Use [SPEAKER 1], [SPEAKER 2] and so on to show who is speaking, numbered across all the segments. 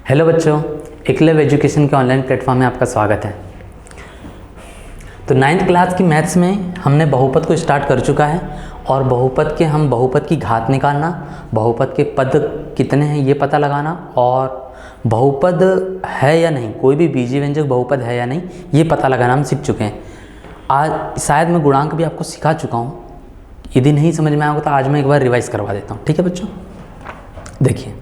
[SPEAKER 1] Hello बच्चों, Eklavya education के online platform में आपका स्वागत है। तो 9th क्लास की मैथ्स में हमने बहुपद को स्टार्ट कर चुका है और बहुपद की घात निकालना, बहुपद के पद कितने हैं ये पता लगाना और बहुपद है या नहीं, कोई भी बीजीय व्यंजक बहुपद है या नहीं ये पता लगाना हम सीख चुके हैं। आज शायद मैं गुणांक भी आपको सिखा चुका हूँ, यदि नहीं समझ में आएगा तो आज मैं एक बार रिवाइज करवा देता हूँ। ठीक है बच्चों, देखिए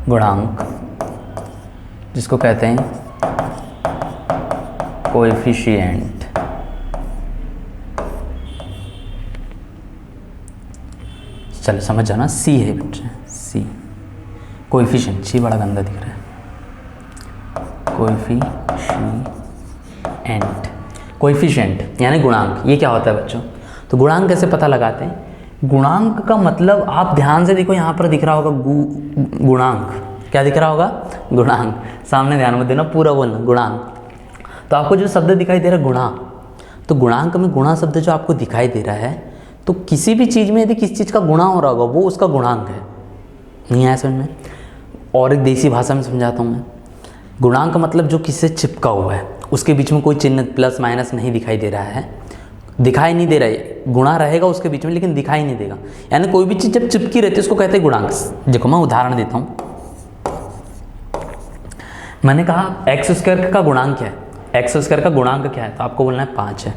[SPEAKER 1] गुणांक जिसको कहते हैं कोएफिशिएंट, चलो समझ जाना, सी है बच्चे, सी कोएफिशिएंट, सी बड़ा गंदा दिख रहा है, कोएफिशिएंट यानी गुणांक। ये क्या होता है बच्चों? तो गुणांक कैसे पता लगाते हैं? गुणांक का मतलब आप ध्यान से देखो, यहाँ पर दिख रहा होगा गुणांक, क्या दिख रहा होगा? गुणांक। सामने ध्यान मत देना, पूरा बोलना गुणांक। तो आपको जो शब्द दिखाई दे रहा है गुणा, तो गुणांक में गुणा शब्द जो आपको दिखाई दे रहा है, तो किसी भी चीज़ में यदि किसी चीज़ का गुणा हो रहा होगा वो उसका गुणांक है। नहीं आया समझ में? और एक देसी भाषा में समझाता हूँ मैं। गुणांक मतलब जो किससे चिपका हुआ है, उसके बीच में कोई चिन्ह प्लस माइनस नहीं दिखाई दे रहा है, दिखाई नहीं दे रहा है। गुणा रहेगा उसके बीच में लेकिन दिखाई नहीं देगा, यानी कोई भी चीज़ जब चिपकी रहती है उसको कहते हैं गुणांक। देखो मैं उदाहरण देता हूँ। मैंने कहा एक्स स्क्वायर का गुणांक क्या है, एक्स स्क्वायर का गुणांक क्या है, तो आपको बोलना है 5 है।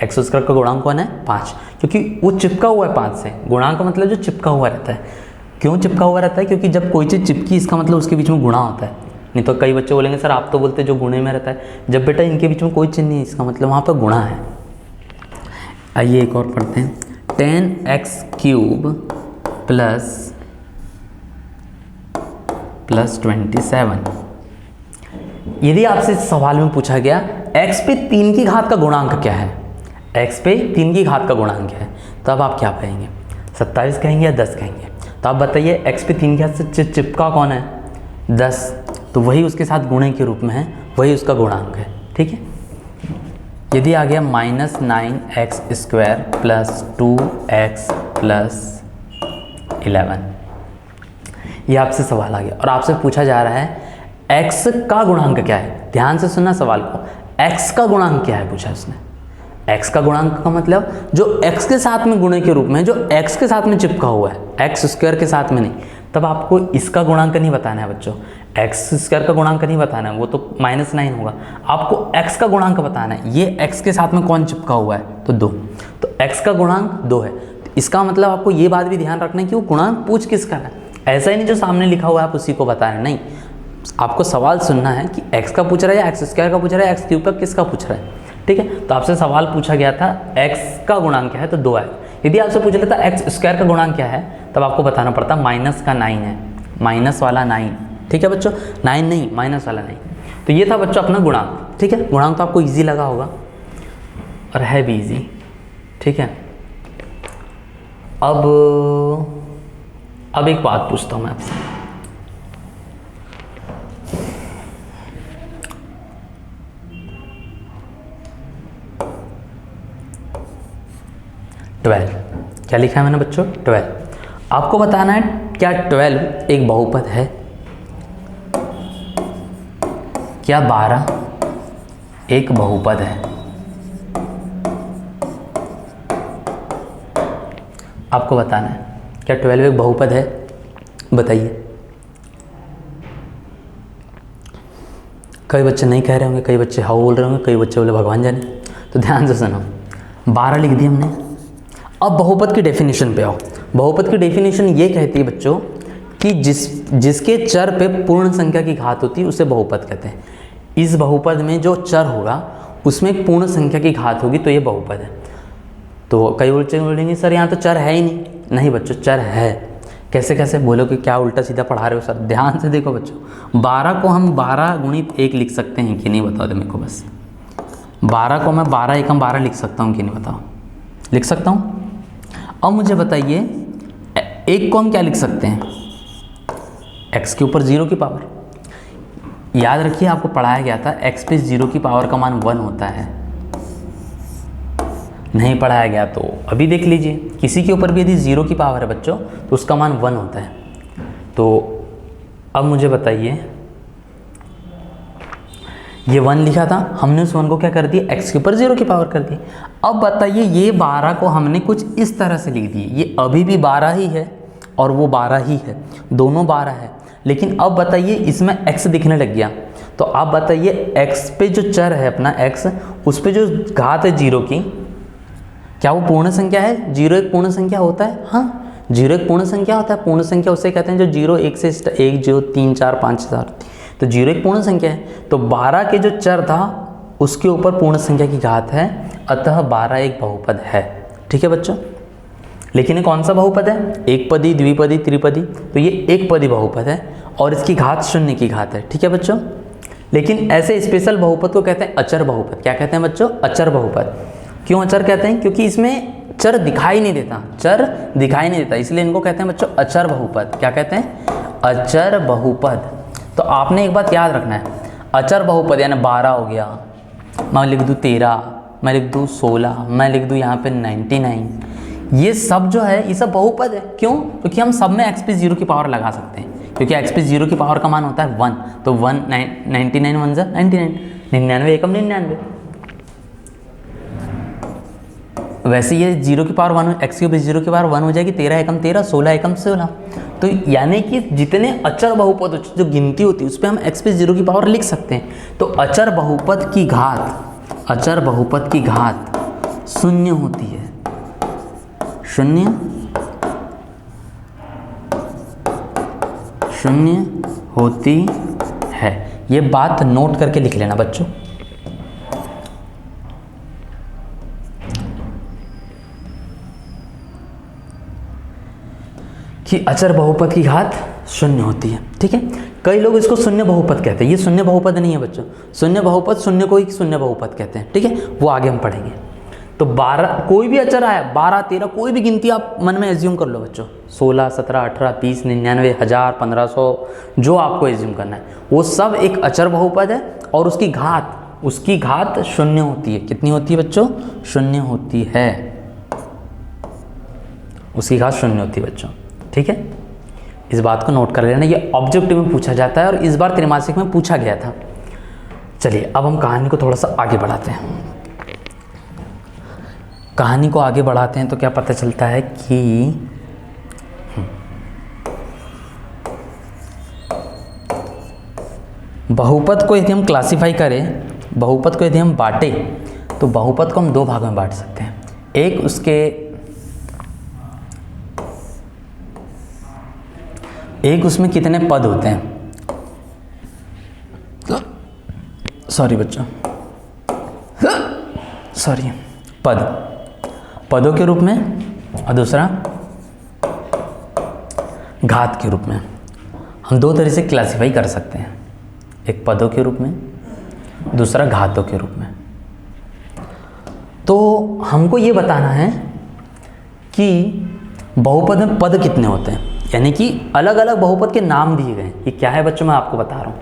[SPEAKER 1] एक्स स्क्वायर का गुणांक कौन है? 5, क्योंकि वो चिपका हुआ है 5 से। गुणांक मतलब जो चिपका हुआ रहता है। क्यों चिपका हुआ रहता है? क्योंकि जब कोई चीज़ चिपकी इसका मतलब उसके बीच में गुणा होता है। नहीं तो कई बच्चे बोलेंगे सर आप तो बोलते जो गुणे में रहता है, जब बेटा इनके बीच में कोई चिन्ह नहीं है इसका मतलब वहाँ पर गुणा है। आइए एक और पढ़ते हैं। 10x³ plus 27। यदि आपसे सवाल में पूछा गया x पे 3 की घात का गुणांक क्या है, x पे 3 की घात का गुणांक क्या है, तब आप क्या कहेंगे? 27 कहेंगे या 10 कहेंगे? तो आप बताइए x पे 3 की घात से चिपका कौन है? 10, तो वही उसके साथ गुणे के रूप में है, वही उसका गुणांक है। ठीक है। यदि आ गया -9x² प्लस 2x प्लस 11, ये आपसे सवाल आ गया और आपसे पूछा जा रहा है x का गुणांक क्या है। ध्यान से सुनना सवाल को, x का गुणांक क्या है पूछा उसने। x का गुणांक का मतलब जो x के साथ में गुणे के रूप में, जो x के साथ में चिपका हुआ है, x² के साथ में नहीं। तब आपको इसका गुणांक नहीं बताना है बच्चों, x² का गुणांक नहीं बताना है, वो तो -9 होगा। आपको x का गुणांक बताना है, ये x के साथ में कौन चिपका हुआ है, तो 2। तो x का गुणांक 2 है। तो इसका मतलब आपको ये बात भी ध्यान रखना है कि वो गुणांक पूछ किसका है। ऐसा ही नहीं जो सामने लिखा हुआ है आप उसी को बताना है, नहीं। आपको सवाल सुनना है कि x का पूछ रहा है या x² का पूछ रहा है, x³ का किसका पूछ रहा है। ठीक है। तो आपसे सवाल पूछा गया था x का गुणांक क्या है, तो 2 है। यदि आपसे पूछ लेता x² का गुणांक क्या है, तब आपको बताना पड़ता माइनस का 9 है, माइनस वाला 9। ठीक है बच्चों, 9 नहीं, माइनस वाला 9। तो ये था बच्चों अपना गुणांक। ठीक है, गुणांक तो आपको इजी लगा होगा और है भी इजी। ठीक है। अब एक बात पूछता हूँ मैं आपसे। क्या लिखा है मैंने बच्चों? 12। आपको बताना है क्या 12 एक बहुपद है, क्या 12 एक बहुपद है? आपको बताना है क्या 12 एक बहुपद है, बताइए। कई बच्चे नहीं कह रहे होंगे, कई बच्चे हाँ बोल रहे होंगे, कई बच्चे बोले भगवान जाने। तो ध्यान से सुनो, 12 लिख दी हमने। अब बहुपद की डेफिनेशन पे आओ। बहुपद की डेफिनेशन ये कहती है बच्चों कि जिसके चर पे पूर्ण संख्या की घात होती है उसे बहुपद कहते हैं। इस बहुपद में जो चर होगा उसमें एक पूर्ण संख्या की घात होगी तो ये बहुपद है। तो कई बच्चे बोलेंगे सर यहाँ तो चर है ही नहीं। नहीं बच्चों, चर है। कैसे कैसे बोलो कि क्या उल्टा सीधा पढ़ा रहे हो सर? ध्यान से देखो बच्चों, 12 को हम 12 गुणित 1 लिख सकते हैं कि नहीं, बताओ दे मेरे को बस। 12 को मैं 12 एकम 12 लिख सकता हूँ कि नहीं, बताओ? लिख सकता हूँ। अब मुझे बताइए 1 को हम क्या लिख सकते हैं? x के ऊपर 0 की पावर। याद रखिए आपको पढ़ाया गया था x पे 0 की पावर का मान 1 होता है। नहीं पढ़ाया गया तो अभी देख लीजिए। किसी के ऊपर भी यदि 0 की पावर है बच्चों तो उसका मान 1 होता है। तो अब मुझे बताइए, ये 1 लिखा था, हमने उस 1 को क्या कर दिया, x के ऊपर 0 की पावर कर दी। अब बताइए ये 12 को हमने कुछ इस तरह से लिख दिए, ये अभी भी 12 ही है और वो 12 ही है, दोनों 12 है। लेकिन अब बताइए इसमें x दिखने लग गया, तो आप बताइए x पे जो चर है अपना x, उस पे जो घात है 0 की, क्या वो पूर्ण संख्या है? 0 एक पूर्ण संख्या होता है? हाँ, 0 एक पूर्ण संख्या होता है। पूर्ण संख्या उसे कहते हैं जो 0 1 से 1 जो 3 4 5 7, तो 0 एक पूर्ण संख्या है। तो 12 के जो चर था उसके ऊपर पूर्ण संख्या की घात है, अतः 12 एक बहुपद है। ठीक है बच्चों, लेकिन ये कौन सा बहुपद है? एक पदी, द्विपदी, त्रिपदी, तो ये एक पदी बहुपद है और इसकी घात 0 की घात है। ठीक है बच्चों, लेकिन ऐसे स्पेशल बहुपद को कहते हैं अचर बहुपद। क्या कहते हैं बच्चों? अचर बहुपद। क्यों अचर कहते हैं? क्योंकि इसमें चर दिखाई नहीं देता, चर दिखाई नहीं देता, इसलिए इनको कहते हैं बच्चों अचर बहुपद। क्या कहते हैं? अचर बहुपद। तो आपने एक बात याद रखना है, अचर बहुपद यानी 12 हो गया, मैं लिख दूँ 13, मैं लिख दूँ 16, मैं लिख दूँ यहाँ पे 99, ये सब जो है ये सब बहुपद है। क्यों? क्योंकि हम सब में x पे 0 की पावर लगा सकते हैं, क्योंकि x पे 0 की पावर का मान होता है 1, तो 99 1 जा 99, 99 एकम 99। वैसे ये 0 की पावर 1, x के ऊपर 0 की पावर 1 हो जाएगी, 13 एकम 13, 16 एकम 16। तो यानी कि जितने अचर बहुपद जो गिनती होती है उस पर हम x पे 0 की पावर लिख सकते हैं। तो अचर बहुपद की घात, अचर बहुपद की घात 0 होती है, 0 होती है। ये बात नोट करके लिख लेना बच्चों। कि अचर बहुपद की घात 0 होती है। ठीक है, कई लोग इसको शून्य बहुपद कहते हैं, ये शून्य बहुपद नहीं है बच्चों। शून्य बहुपद शून्य को ही शून्य बहुपद कहते हैं। ठीक है, वो आगे हम पढ़ेंगे। तो 12 कोई भी अचर आया, 12 13 कोई भी गिनती आप मन में एज्यूम कर लो बच्चों, 16 17 18 30 99 1000 1500, जो आपको एज्यूम करना है, वो सब एक अचर बहुपद है और उसकी घात 0 होती है। कितनी होती है बच्चों? 0 होती है, उसकी घात 0 होती है बच्चों। ठीक है, इस बात को नोट कर लेना, ये ऑब्जेक्टिव में पूछा जाता है और इस बार त्रैमासिक में पूछा गया था। चलिए अब हम कहानी को थोड़ा सा आगे बढ़ाते हैं। कहानी को आगे बढ़ाते हैं तो क्या पता चलता है कि बहुपद को यदि हम क्लासिफाई करें, बहुपद को यदि हम बांटे, तो बहुपद को हम 2 भागों में बांट सकते हैं। एक उसमें कितने पद होते हैं, सॉरी बच्चों, सॉरी, पदों के रूप में, और दूसरा घात के रूप में। हम 2 तरह से क्लासिफाई कर सकते हैं, एक पदों के रूप में, दूसरा घातों के रूप में। तो हमको ये बताना है कि बहुपद में पद कितने होते हैं, यानी कि अलग अलग बहुपद के नाम दिए गए। ये क्या है बच्चों, मैं आपको बता रहा हूँ।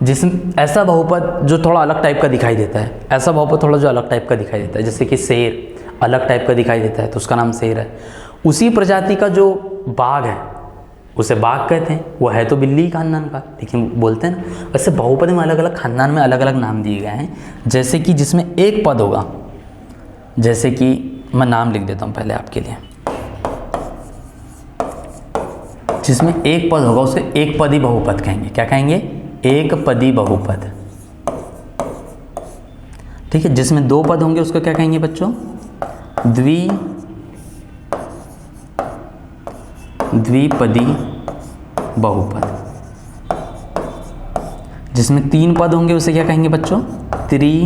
[SPEAKER 1] जिसमें ऐसा बहुपद जो थोड़ा अलग टाइप का दिखाई देता है, ऐसा बहुपद थोड़ा जो अलग टाइप का दिखाई देता है, जैसे कि शेर अलग टाइप का दिखाई देता है तो उसका नाम शेर है। उसी प्रजाति का जो बाघ है उसे बाघ कहते हैं, वो है तो बिल्ली खानदान का, लेकिन बोलते हैं ना, वैसे बहुपद में अलग अलग खानदान में अलग अलग नाम दिए गए हैं। जैसे कि जिसमें एक पद होगा, जैसे कि मैं नाम लिख देता हूँ पहले आपके लिए, जिसमें एक पद होगा उसे एक पदी बहुपद कहेंगे। क्या कहेंगे? एक पदी बहुपद। ठीक है, जिसमें 2 पद होंगे उसको क्या कहेंगे बच्चों? द्विपदी बहुपद। जिसमें 3 पद होंगे उसे क्या कहेंगे बच्चों? त्रिपदी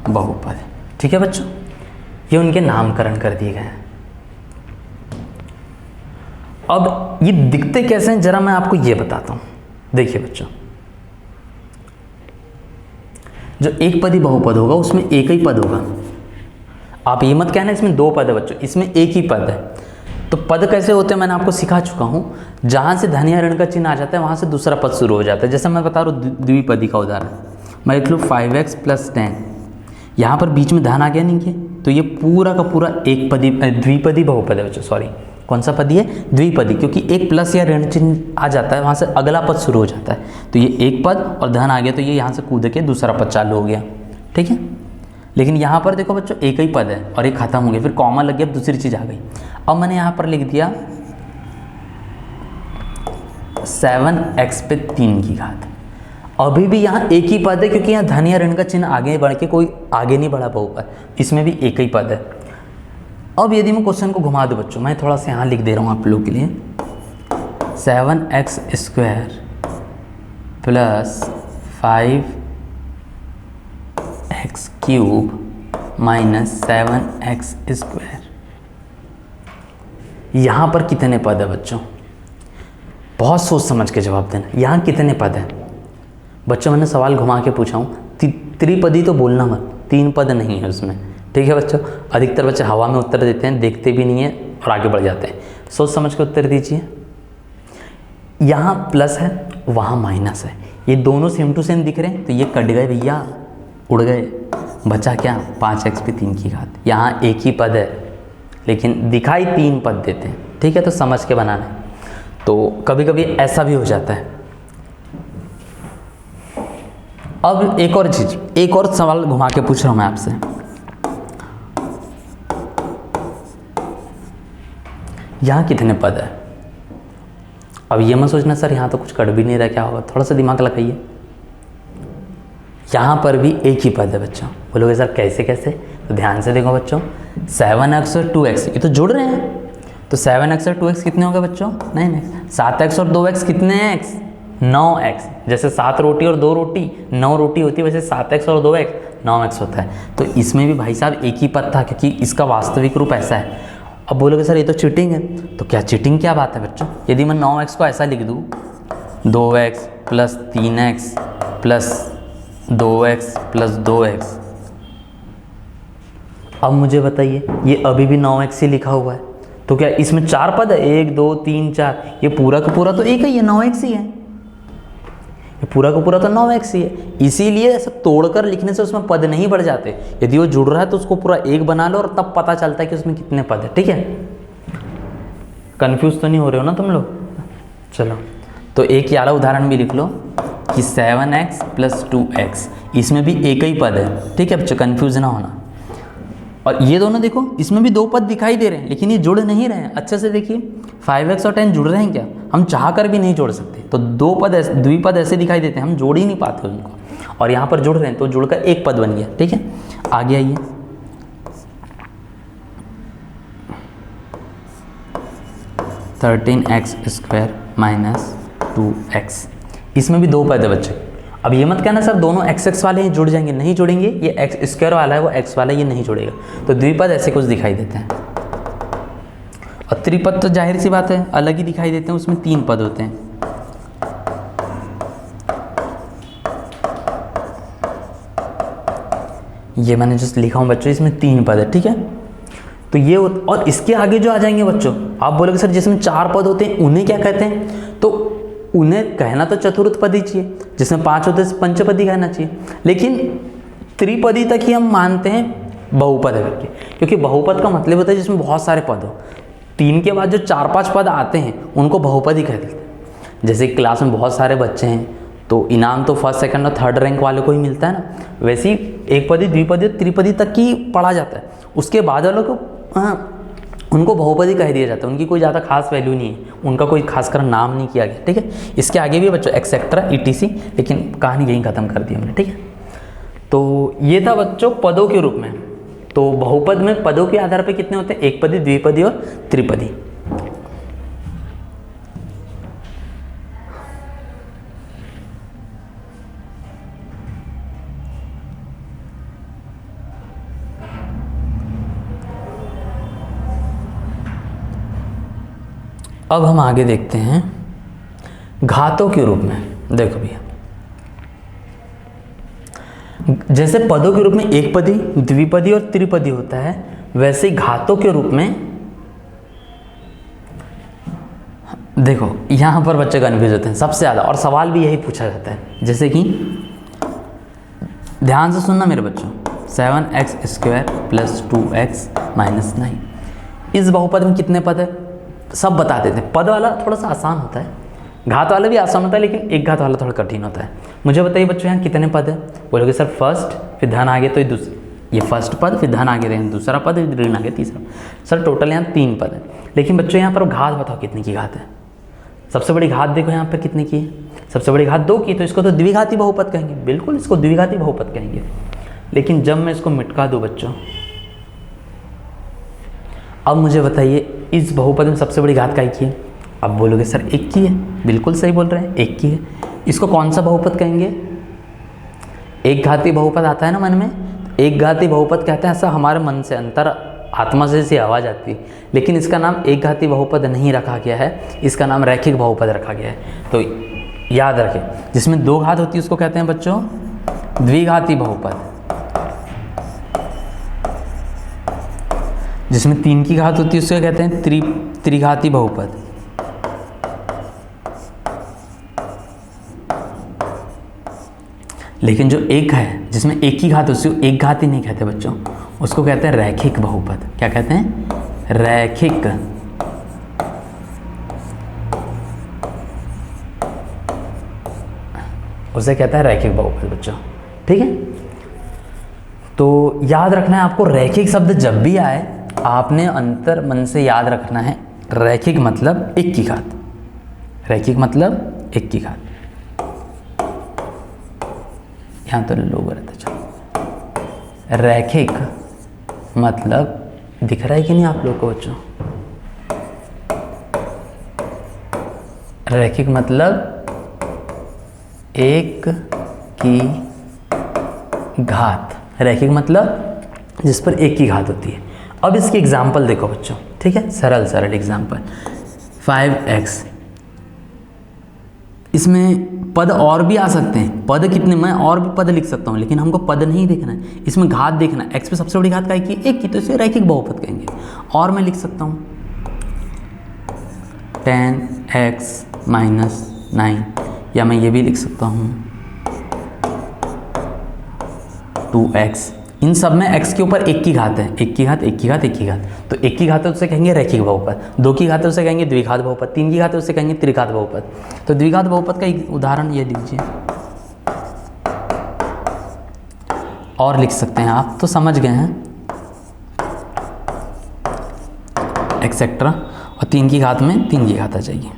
[SPEAKER 1] बहुपद। ठीक है बच्चों, ये उनके नामकरण कर दिए गए हैं। अब ये दिखते कैसे हैं जरा मैं आपको ये बताता हूं। देखिए बच्चों, जो एक पदी बहुपद होगा उसमें एक ही पद होगा। आप ये मत कहना इसमें 2 पद है बच्चों, इसमें एक ही पद है। तो पद कैसे होते हैं मैंने आपको सिखा चुका हूं। जहां से धन या ऋण का चिन्ह आ जाता है वहां से दूसरा पद शुरू हो जाता है। जैसे मैं बता रहा हूँ द्विपदी का उदाहरण, मैं लिख लूँ 5x + 10 यहाँ पर बीच में धन आ गया नहीं है, तो ये पूरा का पूरा एक पदी द्विपदी बहुपद है बच्चों, सॉरी कौन सा पदी है, द्विपदी, क्योंकि एक प्लस या ऋण चिन्ह आ जाता है वहाँ से अगला पद शुरू हो जाता है। तो ये एक पद और धन आ गया, तो ये यहाँ से कूद के दूसरा पद चालू हो गया, ठीक है। लेकिन यहाँ पर देखो बच्चों एक ही पद है और एक खत्म हो गया, फिर कॉमा लग गया, अब दूसरी चीज़ आ गई। अब मैंने यहाँ पर लिख दिया 7x पे 3 की घात। अभी भी यहाँ एक ही पद है, क्योंकि यहाँ धन या ऋण का चिन्ह आगे बढ़ के कोई आगे नहीं बढ़ा बहुपद, इसमें भी एक ही पद है। अब यदि मैं क्वेश्चन को घुमा दूँ बच्चों, मैं थोड़ा सा यहाँ लिख दे रहा हूँ आप लोगों के लिए, 7x square plus 5x cube minus 7x square. यहाँ पर कितने पद है बच्चों, बहुत सोच समझ के जवाब देना। यहाँ कितने पद है बच्चों, मैंने सवाल घुमा के पूछा हूँ, त्रिपदी तो बोलना मत, 3 पद नहीं है उसमें, ठीक है बच्चों। अधिकतर बच्चे हवा में उत्तर देते हैं, देखते भी नहीं है और आगे बढ़ जाते हैं। सोच समझ के उत्तर दीजिए। यहाँ प्लस है, वहाँ माइनस है, ये दोनों सेम टू सेम दिख रहे हैं, तो ये कट गए भैया, उड़ गए, बचा क्या 5x पे 3 की घात। यहाँ एक ही पद है लेकिन दिखाई 3 पद देते हैं, ठीक है, तो समझ के बनाना है। तो कभी कभी ऐसा भी हो जाता है। अब एक और चीज़, एक और सवाल घुमा के पूछ रहा हूँ मैं आपसे, यहाँ कितने पद है। अब ये मत सोचना सर यहाँ तो कुछ कर भी नहीं रहा, क्या होगा, थोड़ा सा दिमाग लगाइए। यहाँ पर भी एक ही पद है बच्चों। बोलोगे सर कैसे कैसे, तो ध्यान से देखो बच्चों, 7x और 2x ये तो जुड़ रहे हैं, तो 7x और 2x कितने हो गए बच्चों, नहीं 7x और 2x कितने हैं x, 9x। जैसे 7 रोटी और 2 रोटी 9 रोटी होती है, वैसे 7x और 2x 9x होता है। तो इसमें भी भाई साहब एक ही पद था, क्योंकि इसका वास्तविक रूप ऐसा है। अब बोलोगे सर ये तो चीटिंग है, तो क्या चीटिंग क्या बात है बच्चों। यदि मैं 9x को ऐसा लिख दूँ, 2x plus 3x plus 2x plus 2x, अब मुझे बताइए ये अभी भी 9x ही लिखा हुआ है, तो क्या इसमें 4 पद है, 1 2 3 4, ये पूरा का पूरा तो एक ही है, 9x ही है, ये पूरा का पूरा तो 9x ही है। इसीलिए ऐसा तोड़कर लिखने से उसमें पद नहीं बढ़ जाते, यदि वो जुड़ रहा है तो उसको पूरा एक बना लो और तब पता चलता है कि उसमें कितने पद है, ठीक है। कंफ्यूज तो नहीं हो रहे हो ना तुम लोग। चलो तो एक वाला उदाहरण भी लिख लो कि 7x प्लस 2x, इसमें भी एक ही पद है, ठीक है बच्चों, कंफ्यूज ना होना। और ये दोनों देखो, इसमें भी 2 पद दिखाई दे रहे हैं, लेकिन ये जुड़ नहीं रहे हैं। अच्छे से देखिए, 5x और 10 जुड़ रहे हैं क्या, हम चाह कर भी नहीं जोड़ सकते। तो 2 पद ऐसे, द्विपद ऐसे दिखाई देते हैं, हम जोड़ ही नहीं पाते उनको, और यहाँ पर जुड़ रहे हैं तो जुड़कर एक पद बन गया, ठीक है। आगे आइए, thirteen x square minus 2x, इसमें भी 2 पद है बच्चे। अब ये मत कहना सर दोनों x वाले हैं जुड़ जाएंगे, नहीं जुड़ेंगे, ये x स्क्वायर वाला है वो x वाला है, ये नहीं जुड़ेगा। तो द्विपद ऐसे कुछ दिखाई देते हैं, और त्रिपद तो जाहिर सी बात है अलग ही दिखाई देते हैं, उसमें 3 पद होते हैं। ये मैंने जस्ट लिखा हूँ बच्चों, इसमें 3 पद है, ठीक है। तो ये और इसके आगे जो आ जाएंगे बच्चों, आप बोलोगे सर जिसमें 4 पद होते हैं उन्हें क्या कहते हैं, तो उन्हें कहना तो चतुर्थ पदी चाहिए, जिसमें 5 होते हैं पंचपदी कहना चाहिए, लेकिन त्रिपदी तक ही हम मानते हैं बहुपद है करके, क्योंकि बहुपद का मतलब होता है जिसमें बहुत सारे पद हो। 3 के बाद जो 4-5 पद आते हैं उनको बहुपदी कह देते हैं। जैसे क्लास में बहुत सारे बच्चे हैं तो इनाम तो फर्स्ट सेकंड और थर्ड रैंक वाले को ही मिलता है ना, वैसे ही एक पदी द्विपदी त्रिपदी तक ही पढ़ा जाता है। उसके बाद वालों को उनको बहुपदी कह दिया जाता है, उनकी कोई ज़्यादा खास वैल्यू नहीं है, उनका कोई खासकर नाम नहीं किया गया, ठीक है। इसके आगे भी बच्चों एक्सेट्रा ETC, लेकिन कहानी यहीं ख़त्म कर दी हमने, ठीक है। तो ये था बच्चों पदों के रूप में। तो बहुपद में पदों के आधार पर कितने होते हैं, एक पदी, द्विपदी और त्रिपदी। अब हम आगे देखते हैं घातों के रूप में। देखो भैया, जैसे पदों के रूप में एक पदी, द्विपदी और त्रिपदी होता है, वैसे ही घातों के रूप में देखो यहां पर बच्चे कन्फ्यूज होते हैं सबसे ज़्यादा, और सवाल भी यही पूछा जाता है। जैसे कि ध्यान से सुनना मेरे बच्चों, 7x² प्लस 2x माइनस 9। इस बहुपद में कितने पद है सब बता देते हैं। पद वाला थोड़ा सा आसान होता है, घात वाला भी आसान होता है, लेकिन एक घात वाला थोड़ा कठिन होता है। मुझे बताइए बच्चों यहाँ कितने पद है? बोलोगे सर फर्स्ट, फिर धन आगे तो ये फर्स्ट पद, फिर धन आगे रहेंगे दूसरा पद, फिर ऋण आगे तीसरा। सर टोटल यहाँ 3 पद है, लेकिन बच्चों यहाँ पर घात बताओ कितने की घात है? सबसे बड़ी घात देखो यहाँ पर कितने की है? सबसे बड़ी घात 2 की, तो इसको तो द्विघाती बहुपद कहेंगे। बिल्कुल इसको द्विघाती बहुपद कहेंगे। लेकिन जब मैं इसको मिटका दूँ बच्चों, अब मुझे बताइए इस बहुपद में सबसे बड़ी घात काय की है? अब बोलोगे सर 1 की है। बिल्कुल सही बोल रहे हैं, 1 की है। इसको कौन सा बहुपद कहेंगे? एक घाती बहुपद आता है ना मन में, एक घाती बहुपद कहते हैं। ऐसा हमारे मन से अंतर आत्मा से सी आवाज़ आती है, लेकिन इसका नाम एक घाती बहुपद नहीं रखा गया है, इसका नाम रैखिक बहुपद रखा गया है। तो याद रखें, जिसमें 2 घात होती है उसको कहते हैं बच्चों द्विघाती बहुपद, जिसमें 3 की घात होती है उसको कहते हैं त्रिघाती बहुपद। लेकिन जो एक है जिसमें 1 की घात होती है एक घाती नहीं कहते बच्चों, उसको कहते हैं रैखिक बहुपद। क्या कहते हैं? रैखिक। उसे कहता है रैखिक बहुपद बच्चों, ठीक है। तो याद रखना है आपको, रैखिक शब्द जब भी आए आपने अंतर मन से याद रखना है, रैखिक मतलब 1 की घात, रैखिक मतलब 1 की घात। यहाँ तो लोग रहते, चलो रैखिक मतलब दिख रहा है कि नहीं आप लोग को बच्चों? रैखिक मतलब 1 की घात, रैखिक मतलब जिस पर 1 की घात होती है। अब इसकी एग्जाम्पल देखो बच्चों, ठीक है, सरल एग्जाम्पल। 5x, इसमें पद और भी आ सकते हैं, पद कितने, मैं और भी पद लिख सकता हूँ, लेकिन हमको पद नहीं देखना है, इसमें घात देखना है। x पे सबसे बड़ी घात काय की? 1 की, तो इसे रैखिक बहुपद कहेंगे। और मैं लिख सकता हूँ 10x माइनस 9, या मैं ये भी लिख सकता हूँ 2x। इन सब में x के ऊपर 1 की घात है, 1 की घात, 1 की घात, 1 की घात, तो 1 की घात है उसे कहेंगे रैखिक बहुपद, 2 की घात है उसे कहेंगे द्विघात बहुपद, 3 की घात है उसे कहेंगे त्रिघात बहुपद। तो द्विघात बहुपद का एक उदाहरण ये लीजिए, और लिख सकते हैं आप, तो समझ गए हैं, एक्सेट्रा। और 3 की घात में 3 की घात आ जाएगी।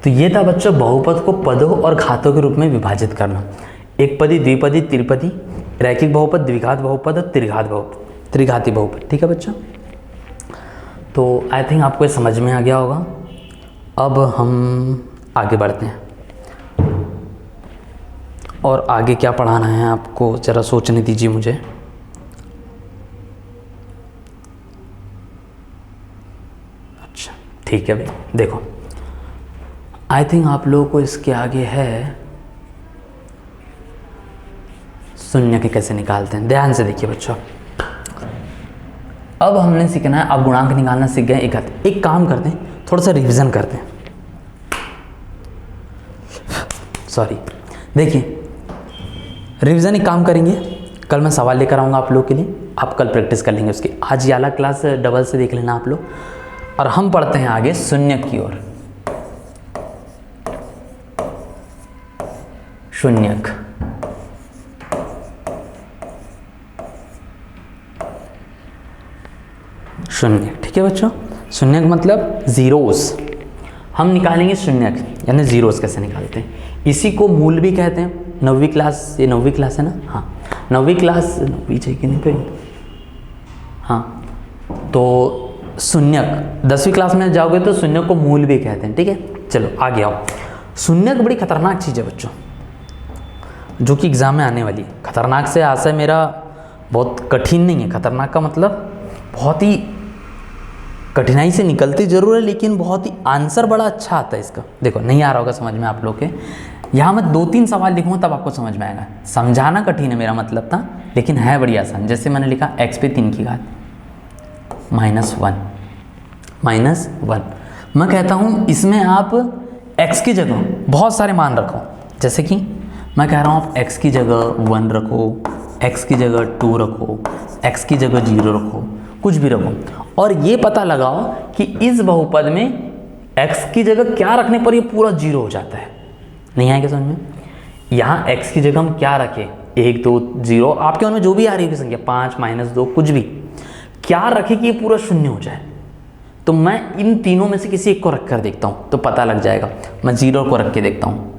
[SPEAKER 1] तो ये था बच्चों बहुपद को पदों और घातों के रूप में विभाजित करना। एक पदी, द्विपदी, त्रिपदी, रैखिक बहुपद, द्विघात बहुपद और त्रिघाती बहुपद, ठीक है बच्चों। तो आई थिंक आपको ये समझ में आ गया होगा। अब हम आगे बढ़ते हैं, और आगे क्या पढ़ाना है आपको ज़रा सोचने दीजिए मुझे। अच्छा ठीक है भाई, देखो आई थिंक आप लोगों को इसके आगे है शून्य के कैसे निकालते हैं। ध्यान से देखिए बच्चों, अब हमने सीखना है, अब गुणांक निकालना सीख गए। एक काम करते हैं, थोड़ा सा रिवीजन करते हैं। सॉरी, देखिए रिवीजन एक काम करेंगे, कल मैं सवाल लेकर आऊँगा आप लोग के लिए, आप कल प्रैक्टिस कर लेंगे उसकी। आज ये वाला क्लास डबल से देख लेना आप लोग, और हम पढ़ते हैं आगे शून्य की ओर। शून्यक, शून्य, ठीक है बच्चों। शून्यक मतलब जीरोस, हम निकालेंगे शून्यक यानी जीरोस कैसे निकालते हैं। इसी को मूल भी कहते हैं। 9वीं क्लास, ये 9वीं क्लास है ना, हाँ 9वीं क्लास, 9वीं चाहिए कि नहीं पे, हाँ। तो शून्यक 10वीं क्लास में जाओगे तो शून्यक को मूल भी कहते हैं, ठीक है। चलो आगे आओ। शून्यक बड़ी खतरनाक चीज़ है बच्चों, जो कि एग्ज़ाम में आने वाली है। खतरनाक से आशय मेरा बहुत कठिन नहीं है, खतरनाक का मतलब बहुत ही कठिनाई से निकलती जरूर है, लेकिन बहुत ही आंसर बड़ा अच्छा आता है इसका। देखो नहीं आ रहा होगा समझ में आप लोग के, यहाँ मैं 2-3 सवाल लिखूँगा तब आपको समझ में आएगा। समझाना कठिन है मेरा मतलब था, लेकिन है बड़ी आसान। जैसे मैंने लिखा x पे 3 की घात, -1। मैं कहता हूँ इसमें आप x की जगह बहुत सारे मान रखो, जैसे कि मैं कह रहा हूँ आप x की जगह 1 रखो, x की जगह 2 रखो, x की जगह 0 रखो, कुछ भी रखो, और ये पता लगाओ कि इस बहुपद में x की जगह क्या रखने पर ये पूरा 0 हो जाता है। नहीं आएगा समझ में? यहाँ x की जगह हम क्या रखें, 1 2 0, आपके मन में जो भी आ रही है संख्या 5 -2 कुछ भी, क्या रखे कि ये पूरा 0 हो जाए। तो मैं इन तीनों में से किसी एक को रख कर देखता हूँ तो पता लग जाएगा। मैं 0 को रख के देखता हूँ,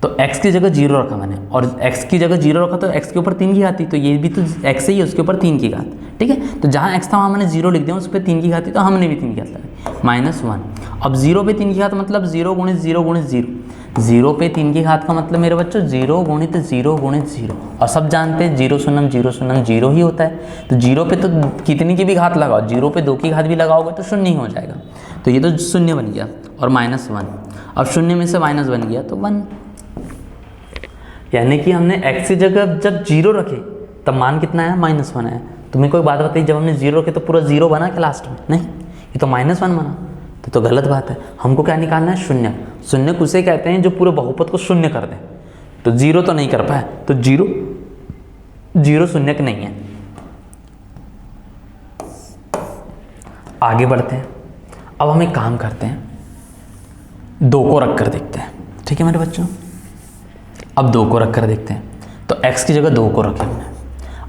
[SPEAKER 1] तो x की जगह 0 रखा मैंने, और x की जगह 0 रखा तो x के ऊपर 3 की घात थी, तो ये भी तो x ही है, उसके ऊपर 3 की घात। ठीक है, तो जहाँ x था वहाँ मैंने 0 लिख दिया, उस पर 3 की घात थी, तो हमने भी 3 की घात लगाई, -1। अब 0 पे 3 की घात मतलब 0 गुणित 0 गुणित 0, 0 पे 3 की घात का मतलब मेरे बच्चों 0 गुणित 0 गुणित 0, और सब जानते हैं 0 शून्यम 0 ही होता है। तो 0 पे तो कितनी की भी घात लगाओ, 0 पे 2 की घात भी लगाओगे तो 0 ही हो जाएगा, तो ये तो 0 बन गया, और -1। अब 0 में से माइनस बन गया तो 1, यानी कि हमने x की जगह जब 0 रखे तब मान कितना आया, -1 आया। तुम्हें कोई बात बताइए, जब हमने 0 रखे तो पूरा 0 बना क्या लास्ट में? नहीं, ये तो -1 बना, तो गलत बात है। हमको क्या निकालना है, शून्य। शून्य उसे कहते हैं जो पूरे बहुपद को शून्य कर दे, तो 0 तो नहीं कर पाए, तो 0 शून्यक नहीं है। आगे बढ़ते हैं, अब हम एक काम करते हैं, 2 को रख कर देखते हैं। ठीक है मेरे बच्चों, अब 2 को रख कर देखते हैं, तो x की जगह 2 को रखे हमने।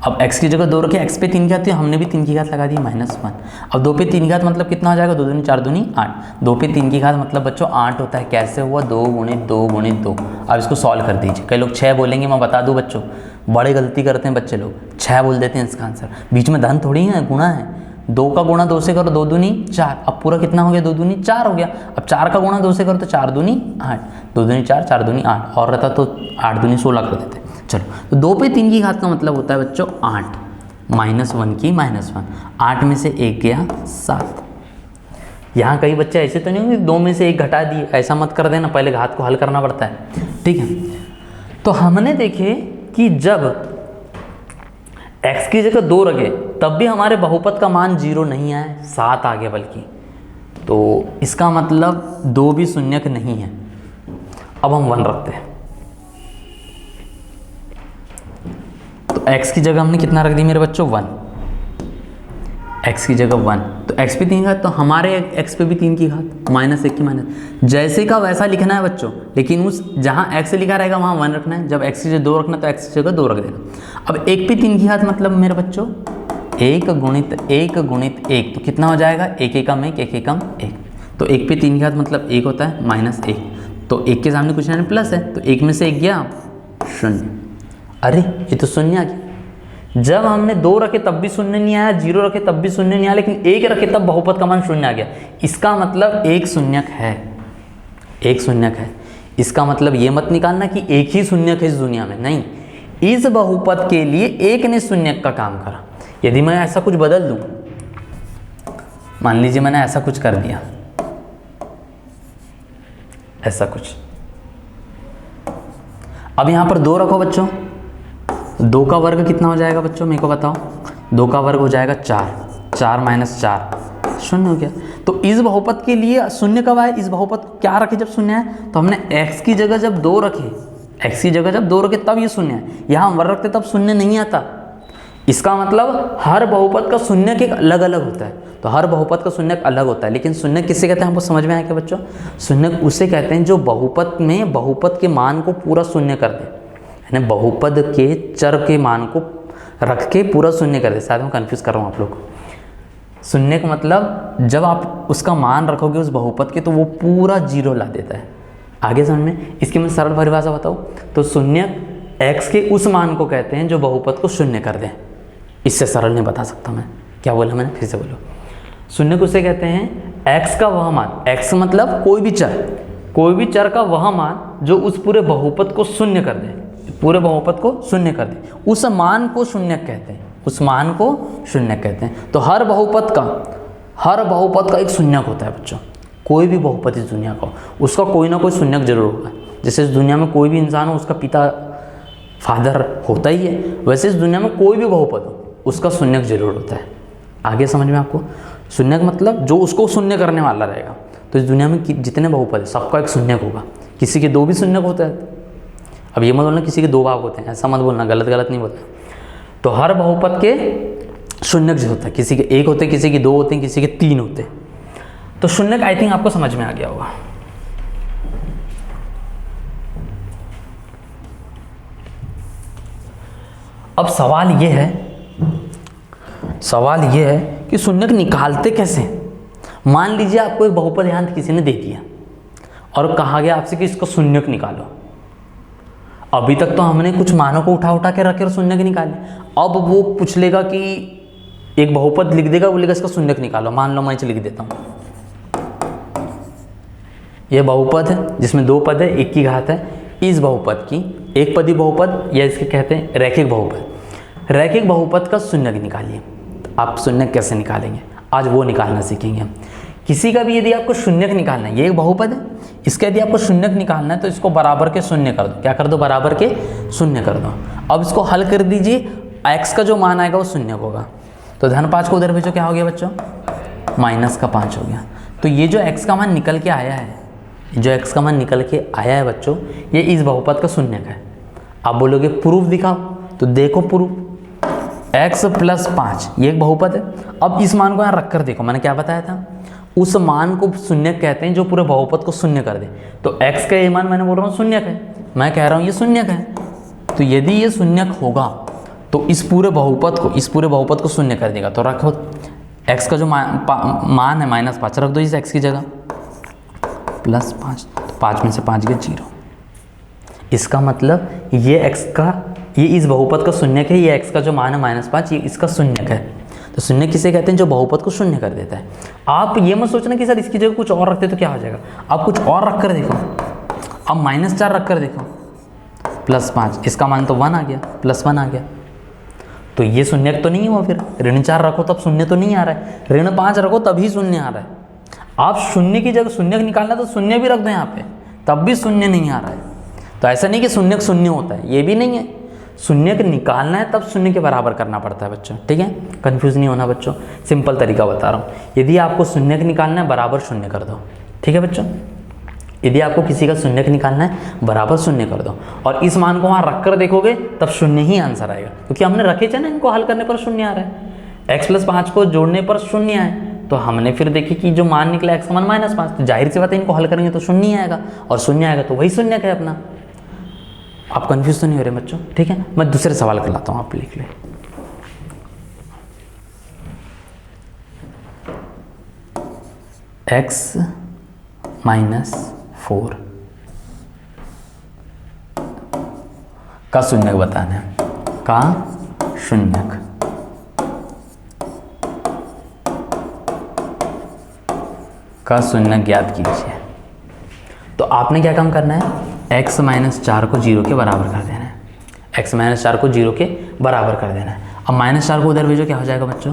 [SPEAKER 1] अब x की जगह 2 रखे, x पे 3 की घात थी, हमने भी 3 की घात लगा दी, -1। अब 2 पे 3 की घात मतलब कितना हो जाएगा, 2 दूनी 4 दूनी 8। 2 पे 3 की घात मतलब बच्चों 8 होता है। कैसे हुआ, 2 गुणित 2 गुणित 2। अब इसको सॉल्व कर दीजिए। कई लोग 6 बोलेंगे, मैं बता दूं बच्चों, बड़े गलती करते हैं बच्चे लोग, 6 बोल देते हैं इसका आंसर। बीच में धन थोड़ी है, गुणा है। 2 का गुणा 2 से करो, 2 दूनी 4। अब पूरा कितना हो गया, 2 दूनी 4 हो गया। अब 4 का गुणा 2 से करो तो 4 दूनी 8, 2 दूनी 4, 4 दूनी 8, और रहता तो 8 दूनी 16 कर देते। चलो, तो 2 पे 3 की घात का मतलब होता है बच्चों 8, -1 की -1, 8 में से 1 गया 7। यहाँ कई बच्चे ऐसे तो नहीं होंगे 2 में से 1 घटा दिए, ऐसा मत कर देना, पहले घात को हल करना पड़ता है। ठीक है, तो हमने देखे कि जब x की जगह 2 रखे तब भी हमारे बहुपद का मान 0 नहीं आया, 7 आ गया बल्कि, तो इसका मतलब 2 भी शून्यक नहीं है। अब हम 1 रखते हैं, तो x की जगह हमने कितना रख दी मेरे बच्चों, 1। x की जगह 1, तो x पे 3 की घात, तो हमारे x पे भी 3 की घात, -1 की माइनस, जैसे का वैसा लिखना है बच्चों, लेकिन उस जहाँ x लिखा रहेगा वहाँ 1 रखना है। जब x की जगह 2 रखना तो x की जगह 2 रख देना। अब 1 पे 3 की घात मतलब मेरे बच्चों 1 गुणित 1 गुणित 1, तो कितना हो जाएगा, 1 एकम 1, 1 एकम 1, तो 1 पे 3 की घात मतलब 1 होता है, -1, तो 1 के सामने कुछ नहीं प्लस है, तो 1 में से 1 गया 0। अरे ये तो शून्य आ गया। जब हमने 2 रखे तब भी शून्य नहीं आया, 0 रखे तब भी शून्य नहीं आया, लेकिन 1 रखे तब बहुपद का मान 0 आ गया। इसका मतलब 1 शून्यक है, 1 शून्यक है। इसका मतलब ये मत निकालना कि 1 ही शून्यक है इस दुनिया में, नहीं, इस बहुपद के लिए 1 ने शून्यक का काम करा। यदि मैं ऐसा कुछ बदल दूं, मान लीजिए मैंने ऐसा कुछ कर दिया, ऐसा कुछ, अब यहां पर 2 रखो बच्चों, 2 का वर्ग कितना हो जाएगा बच्चों, मेरे को बताओ। 2 का वर्ग हो जाएगा 4, 4 - 4 0 हो गया। तो इस बहुपद के लिए शून्य कब आए, इस बहुपद क्या रखे जब शून्य है, तो हमने x की जगह जब 2 रखे, x की जगह जब 2 रखे तब ये शून्य है। यहाँ हम वर्ग रखते तब शून्य नहीं आता। इसका मतलब हर बहुपद का शून्य एक अलग अलग होता है, तो हर बहुपद का शून्य अलग होता है। लेकिन शून्य किससे कहते हैं, हमको समझ में आया क्या बच्चों? शून्य उसे कहते हैं जो बहुपद में बहुपद के मान को पूरा शून्य कर दे, यानी बहुपद के चर के मान को रख के पूरा शून्य कर दे। शायद मैं कंफ्यूज कर रहा हूँ आप लोग को। शून्य का मतलब जब आप उसका मान रखोगे उस बहुपद के तो वो पूरा 0 ला देता है। आगे समझ में, इसकी मैं सरल परिभाषा बताऊँ तो शून्य x के उस मान को कहते हैं जो बहुपद को शून्य कर दे। इससे सरल नहीं बता सकता मैं, क्या बोला मैंने, फिर से बोलो। शून्य को उसे कहते हैं x का वह मान, x मतलब कोई भी चर का वह मान जो उस पूरे बहुपद को शून्य कर दे, पूरे बहुपद को शून्य कर दे, उस मान को शून्य कहते हैं, उस मान को शून्य कहते हैं। तो हर बहुपद का एक शून्यक होता है बच्चों। कोई भी बहुपद इस दुनिया का उसका कोई ना कोई शून्यक जरूर होगा। जैसे इस दुनिया में कोई भी इंसान हो उसका पिता फादर होता ही है, वैसे इस दुनिया में कोई भी बहुपद हो उसका शून्यक जरूर होता है। आगे समझ में आपको? शून्यक मतलब जो उसको शून्य करने वाला रहेगा। तो इस दुनिया में जितने बहुपद है सबका एक शून्यक होगा। किसी के 2 भी शून्यक होते हैं। अब ये मत बोलना किसी के 2 भाग होते हैं, ऐसा मत बोलना, गलत नहीं बोलना। तो हर बहुपद के शून्यक जो होता है, किसी के 1 होते हैं, किसी के 2 होते हैं, किसी के 3 होते हैं। तो शून्यक आई थिंक आपको समझ में आ गया होगा। अब सवाल ये है कि शून्यक निकालते कैसे। मान लीजिए आपको एक बहुपद यहाँ किसी ने दे दिया और कहा गया आपसे कि इसको शून्यक निकालो। अभी तक तो हमने कुछ मानों को उठा के रखे और शून्यक निकाले। अब वो पूछ लेगा कि एक बहुपद लिख देगा, बोलेगा इसका शून्यक निकालो। मान लो मैं इसे लिख देता हूँ, यह बहुपद है जिसमें 2 पद है, 1 की घात है। इस बहुपद की एक पदी बहुपद या इसके कहते हैं रैखिक बहुपद, रैखिक बहुपद का शून्यक निकालिए। आप शून्यक कैसे निकालेंगे, आज वो निकालना सीखेंगे हम। किसी का भी यदि आपको शून्यक निकालना है, ये एक बहुपद है, इसका यदि आपको शून्यक निकालना है तो इसको बराबर के शून्य कर दो। क्या कर दो? बराबर के शून्य कर दो। अब इसको हल कर दीजिए, x का जो मान आएगा वो शून्यक होगा। तो -5 को उधर भेजो, क्या हो गया बच्चों? -5 हो गया। तो ये जो x का मान निकल के आया है, बच्चों, ये इस बहुपद का शून्यक है। आप बोलोगे प्रूफ दिखाओ, तो देखो प्रूफ, x + 5 ये एक बहुपद है। अब इस मान को यहाँ रख कर देखो, मैंने क्या बताया था, उस मान को शून्यक कहते हैं जो पूरे बहुपद को शून्य कर दे। तो x का ये मान मैंने बोल रहा हूँ शून्यक है, मैं कह रहा हूँ ये शून्यक है। तो यदि ये शून्यक होगा तो इस पूरे बहुपद को शून्य कर देगा। तो रखो x का जो मान है -5 रख दो इस x की जगह, +5, तो 5 में से 5 गए 0। इसका मतलब ये इस बहुपद का शून्यक है, ये x का जो मान है -5 ये इसका शून्यक है। तो शून्य किसे कहते हैं? जो बहुपद को शून्य कर देता है। आप ये मत सोचना कि सर इसकी जगह कुछ और रखते तो क्या हो जाएगा। आप कुछ और रख कर देखो, अब -4 रख कर देखो, +5, इसका मान तो 1 आ गया, +1 आ गया। तो ये शून्यक तो नहीं हुआ। फिर -4 रखो तब शून्य तो नहीं आ रहा है, -5 रखो तभी शून्य आ रहा है। आप शून्य की जगह शून्यक निकालना तो शून्य भी रख दो यहाँ पे, तब भी शून्य नहीं आ रहा है। तो ऐसा नहीं कि शून्यक शून्य होता है, ये भी नहीं है। शून्यक निकालना है तब शून्य के बराबर करना पड़ता है बच्चों, ठीक है? कंफ्यूज नहीं होना बच्चों, सिंपल तरीका बता रहा हूँ। यदि आपको शून्यक निकालना है बराबर शून्य कर दो, ठीक है बच्चों? यदि आपको किसी का शून्यक निकालना है बराबर शून्य कर दो, और इस मान को वहाँ रख कर देखोगे तब शून्य ही आंसर आएगा, क्योंकि हमने रखे थे ना, इनको हल करने पर शून्य आ रहा है। x + 5 को जोड़ने पर शून्य आए, तो हमने फिर देखे कि जो मान निकला x का मान -5, तो जाहिर सी बात है इनको हल करेंगे तो शून्य आएगा, और शून्य आएगा तो वही शून्यक है अपना। आप कंफ्यूज तो नहीं हो रहे बच्चों, ठीक है? मैं दूसरे सवाल कर लाता हूँ, आप लिख लें। x - 4 का शून्यक बताना है, का शून्यक। का शून्यक ज्ञात कीजिए। तो आपने क्या काम करना है, x - 4 को 0 के बराबर कर देना है। x - 4 को 0 के बराबर कर देना है। अब -4 को उधर भेजो, क्या हो जाएगा बच्चों?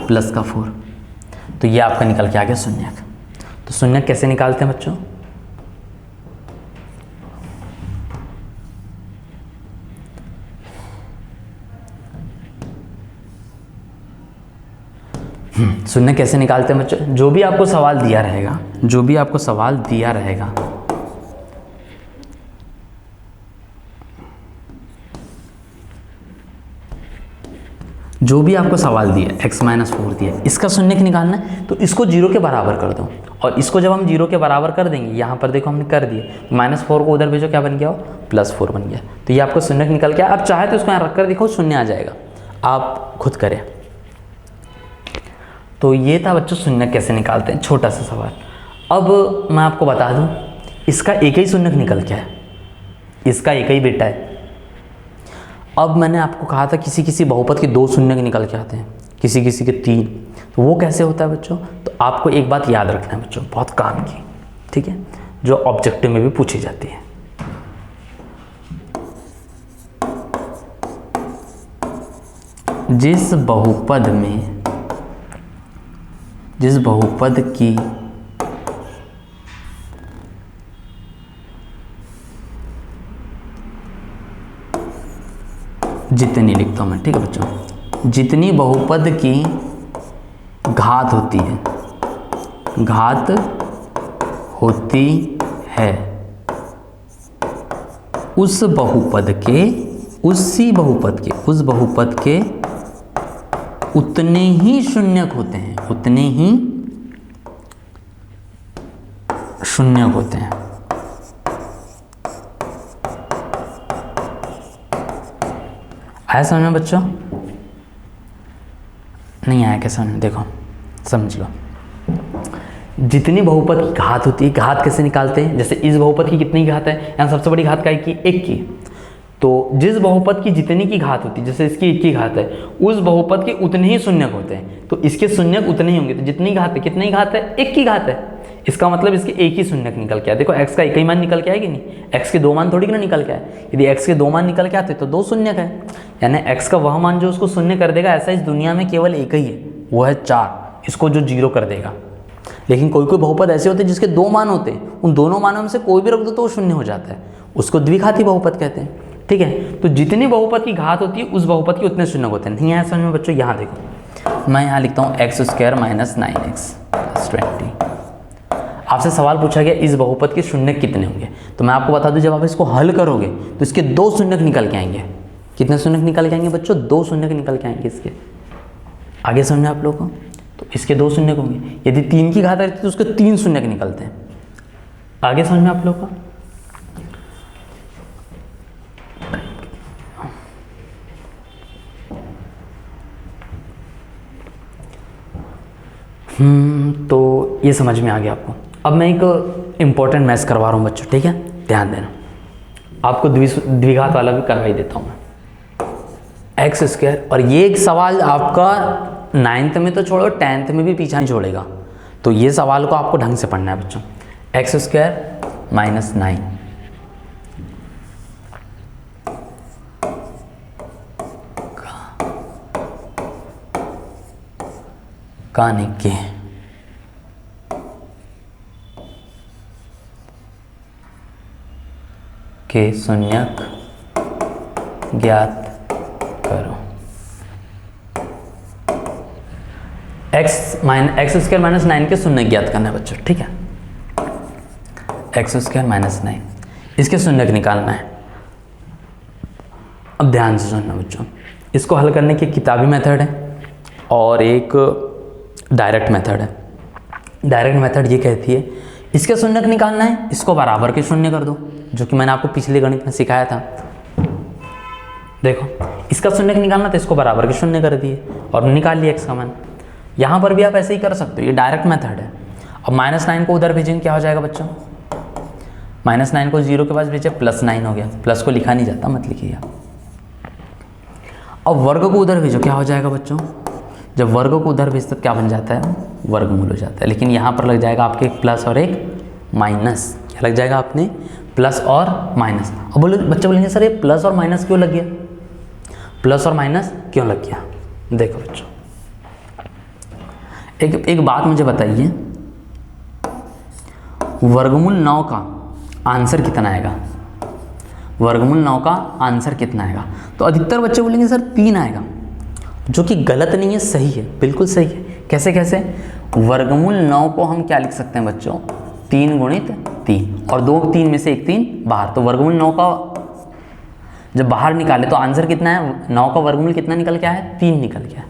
[SPEAKER 1] +4। तो ये आपका निकल के आ गया शून्यक। तो शून्यक कैसे निकालते हैं बच्चों? शून्यक कैसे निकालते हैं बच्चों? जो भी आपको सवाल दिया रहेगा, जो भी आपको सवाल दिया रहेगा, जो भी आपको सवाल दिया, x - 4 दिया, इसका शून्यक निकालना है, तो इसको 0 के बराबर कर दो। और इसको जब हम 0 के बराबर कर देंगे, यहाँ पर देखो हमने कर दिए, -4 को उधर भेजो, क्या बन गया? +4 बन गया। तो ये आपको शून्यक निकल गया। आप चाहे तो इसको यहाँ रख कर देखो, शून्य आ जाएगा, आप खुद करें। तो ये था बच्चों शून्यक कैसे निकालते हैं, छोटा सा सवाल। अब मैं आपको बता दूँ, इसका एक ही शून्यक निकल के है, इसका एक ही बेटा है। अब मैंने आपको कहा था किसी किसी बहुपद के 2 शून्यक निकल के आते हैं, किसी किसी के 3। तो वो कैसे होता है बच्चों? तो आपको एक बात याद रखना है बच्चों, बहुत काम की, ठीक है, जो ऑब्जेक्टिव में भी पूछी जाती है। जिस बहुपद की जितनी लिखता हूँ मैं, ठीक है बच्चों, जितनी बहुपद की घात होती है, घात होती है उस बहुपद के, उसी बहुपद के, उस बहुपद के उतने ही शून्यक होते हैं, उतने ही शून्यक होते हैं। आया समझ में बच्चों? नहीं आया क्या समझ में? देखो समझ लो, जितनी बहुपद की घात होती है, घात कैसे निकालते हैं? जैसे इस बहुपद की कितनी घात है? यहाँ सबसे बड़ी घात क्या है कि 1 की। तो जिस बहुपद की जितनी की घात होती है, जैसे इसकी 1 की घात है, उस बहुपद के उतने ही शून्यक होते हैं, तो इसके शून्यक उतने ही होंगे। तो जितनी घात है, कितनी घात है? 1 की घात है। इसका मतलब इसके एक ही शून्यक निकल के आए। देखो x का एक ही मान निकल के आएगी नहीं, x के 2 मान थोड़ी ना निकल के आए। यदि x के 2 मान निकल के आते तो 2 शून्यक है, यानी x का वह मान जो उसको शून्य कर देगा, ऐसा इस दुनिया में केवल एक ही है, वो है 4, इसको जो 0 कर देगा। लेकिन कोई कोई बहुपद ऐसे होते हैं जिसके 2 मान होते हैं, उन दोनों मानों में से कोई भी रख दो तो वो शून्य हो जाता है, उसको द्विघाती बहुपद कहते हैं। ठीक है, तो जितनी बहुपद की घात होती है उस बहुपद के उतने शून्य होते हैं। नहीं आया समझ में बच्चों? यहाँ देखो, मैं यहाँ लिखता हूँ x² - 9x + 20। आपसे सवाल पूछा गया इस बहुपद के शून्यक कितने होंगे, तो मैं आपको बता दूं, जब आप इसको हल करोगे तो इसके 2 शून्यक निकल के आएंगे। कितने शून्यक निकल के आएंगे बच्चों? 2 शून्यक निकल के आएंगे इसके। आगे समझे आप लोगों को? तो इसके 2 शून्यक होंगे। यदि 3 की घात रहती तो उसके 3 शून्यक निकलते हैं। आगे समझ में आप लोगों को? तो ये समझ में आ गया आपको। अब मैं एक इम्पॉर्टेंट मैथ्स करवा रहा हूँ बच्चों, ठीक है, ध्यान देना। आपको द्विघात वाला भी करवा ही देता हूँ मैं, x²। और ये एक सवाल आपका 9th में तो छोड़ो, 10th में भी पीछा नहीं छोड़ेगा। तो ये सवाल को आपको ढंग से पढ़ना है बच्चों। x² - 9 का निके के शून्यक ज्ञात करो। x² - 9 के शून्यक ज्ञात करना है बच्चों, ठीक है। x² - 9 इसके शून्यक निकालना है। अब ध्यान से सुनना बच्चों, इसको हल करने की किताबी मेथड है और एक डायरेक्ट मेथड है। डायरेक्ट मेथड ये कहती है इसके शून्यक निकालना है, इसको बराबर के शून्य कर दो, जो कि मैंने आपको पिछले गणित में सिखाया था। देखो, इसका शून्यक निकालना था, इसको बराबर के शून्य कर दिए और निकाल लिया x का मान। यहाँ पर भी आप ऐसे ही कर सकते हो, ये डायरेक्ट मेथड है। अब -9 को उधर भेजेंगे, क्या हो जाएगा बच्चों? -9 को 0 के पास भेजे, +9 हो गया। प्लस को लिखा नहीं जाता, मत लिखिएगा। अब वर्ग को उधर भेजो, क्या हो जाएगा बच्चों? जब वर्ग को उधर भेजते क्या बन जाता है? वर्गमूल हो जाता है। लेकिन यहाँ पर लग जाएगा आपके एक प्लस और एक माइनस। क्या लग जाएगा आपने? प्लस और माइनस। अब बोलो, बच्चे बोलेंगे सर ये प्लस और माइनस क्यों लग गया? प्लस और माइनस क्यों लग गया? देखो बच्चों, एक बात मुझे बताइए, वर्गमूल 9 का आंसर कितना आएगा? वर्गमूल 9 का आंसर कितना आएगा? तो अधिकतर बच्चे बोलेंगे सर 3 आएगा, जो कि गलत नहीं है, सही है, बिल्कुल सही है। कैसे कैसे? वर्गमूल 9 को हम क्या लिख सकते हैं बच्चों? 3 × 3 और 2 3 में से एक 3 बाहर, तो वर्गमूल 9 का जब बाहर निकाले तो आंसर कितना है? 9 का वर्गमूल कितना निकल के आया है? 3 निकल गया।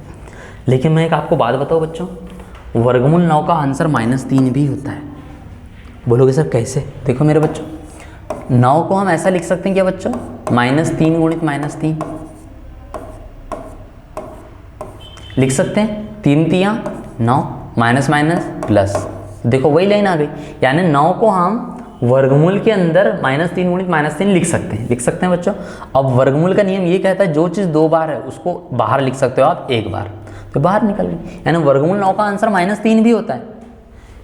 [SPEAKER 1] लेकिन मैं एक आपको बात बताऊँ बच्चों, वर्गमूल 9 का आंसर -3 भी होता है। बोलोगे सर कैसे? देखो मेरे बच्चों, 9 को हम ऐसा लिख सकते हैं क्या बच्चों? -3 × -3 लिख सकते हैं। 3 × 9, माइनस माइनस प्लस। देखो वही लाइन आ गई, यानी 9 को हम वर्गमूल के अंदर -3 × -3 लिख सकते हैं बच्चों। अब वर्गमूल का नियम ये कहता है जो चीज़ 2 बार है उसको बाहर लिख सकते हो आप 1 बार, तो बाहर निकल गई। यानी वर्गमूल 9 का आंसर -3 भी होता है,